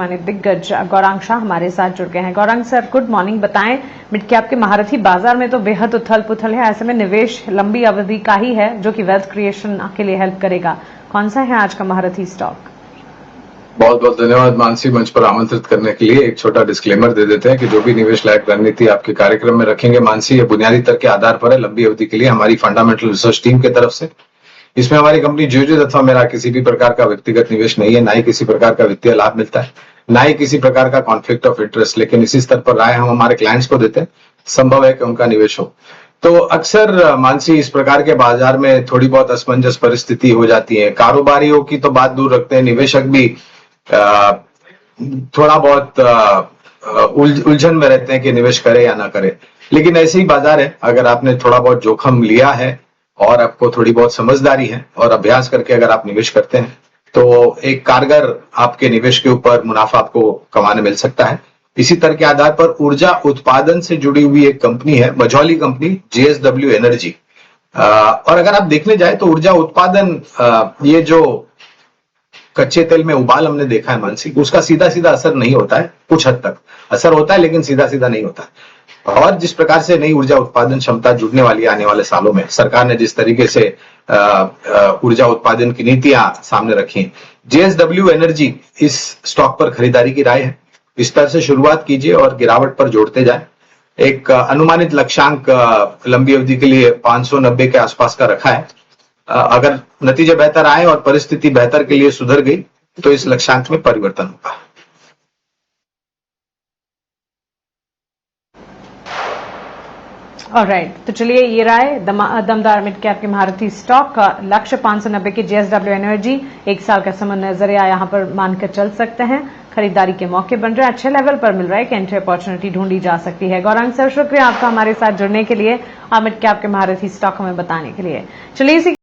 माने दिग्गज गौरांग शाह हमारे साथ जुड़ गए हैं। Gaurang sir, good morning. बताएं, मिड कैप के महारथी बाजार में तो बेहद उथल पुथल है, ऐसे में निवेश लंबी अवधि का ही है जो कि वेल्थ क्रिएशन के लिए हेल्प करेगा। कौन सा है आज का महारथी स्टॉक? बहुत बहुत धन्यवाद मानसी, मंच पर आमंत्रित करने के लिए। एक छोटा डिस्क्लेमर दे देते हैं कि जो भी निवेश लायक रणनीति आपके कार्यक्रम में रखेंगे मानसी, ये बुनियादी तर्क के आधार पर है, लंबी अवधि के लिए हमारी फंडामेंटल रिसर्च टीम की तरफ से। इसमें हमारी कंपनी ज्यूजित अथवा मेरा किसी भी प्रकार का व्यक्तिगत निवेश नहीं है, ना ही किसी प्रकार का वित्तीय लाभ मिलता है, ना ही किसी प्रकार का कॉन्फ्लिक्ट ऑफ इंटरेस्ट। लेकिन इसी स्तर पर राय हम हमारे क्लाइंट्स को देते हैं, संभव है कि उनका निवेश हो। तो अक्सर मानसी इस प्रकार के बाजार में थोड़ी बहुत असमंजस परिस्थिति हो जाती है। कारोबारियों की तो बात दूर रखते हैं, निवेशक भी थोड़ा बहुत उलझन में रहते हैं कि निवेश करे या ना करे। लेकिन ऐसे ही बाजार है, अगर आपने थोड़ा बहुत जोखिम लिया है और आपको थोड़ी बहुत समझदारी है और अभ्यास करके अगर आप निवेश करते हैं तो एक कारगर आपके निवेश के ऊपर मुनाफा आपको कमाने मिल सकता है। इसी तरह के आधार पर ऊर्जा उत्पादन से जुड़ी हुई एक कंपनी है, मझौली कंपनी, JSW एनर्जी। और अगर आप देखने जाए तो ऊर्जा उत्पादन, ये जो कच्चे तेल में उबाल हमने देखा है मानसी, उसका सीधा सीधा असर नहीं होता है। कुछ हद तक असर होता है लेकिन सीधा सीधा नहीं होता है। और जिस प्रकार से नई ऊर्जा उत्पादन क्षमता जुड़ने वाली है आने वाले सालों में, सरकार ने जिस तरीके से ऊर्जा उत्पादन की नीतियां सामने रखी, JSW एनर्जी इस स्टॉक पर खरीदारी की राय है। इस तरह से शुरुआत कीजिए और गिरावट पर जोड़ते जाए। एक अनुमानित लक्ष्यांक लंबी अवधि के लिए 590 के आसपास का रखा है। अगर नतीजे बेहतर आए और परिस्थिति बेहतर के लिए सुधर गई तो इस लक्ष्यांक में परिवर्तन होगा। ऑलराइट, तो चलिए ये राय दमदार मिड कैप के महारथी स्टॉक का लक्ष्य 590 की JSW एनर्जी, एक साल का समय नजरिया यहां पर मानकर चल सकते हैं। खरीदारी के मौके बन रहे हैं, अच्छे लेवल पर मिल रहा है कि एंट्री अपॉर्चुनिटी ढूंढी जा सकती है। गौरांग सर, शुक्रिया आपका हमारे साथ जुड़ने के लिए, मिड कैप के महारथी स्टॉक हमें बताने के लिए। चलिए इसी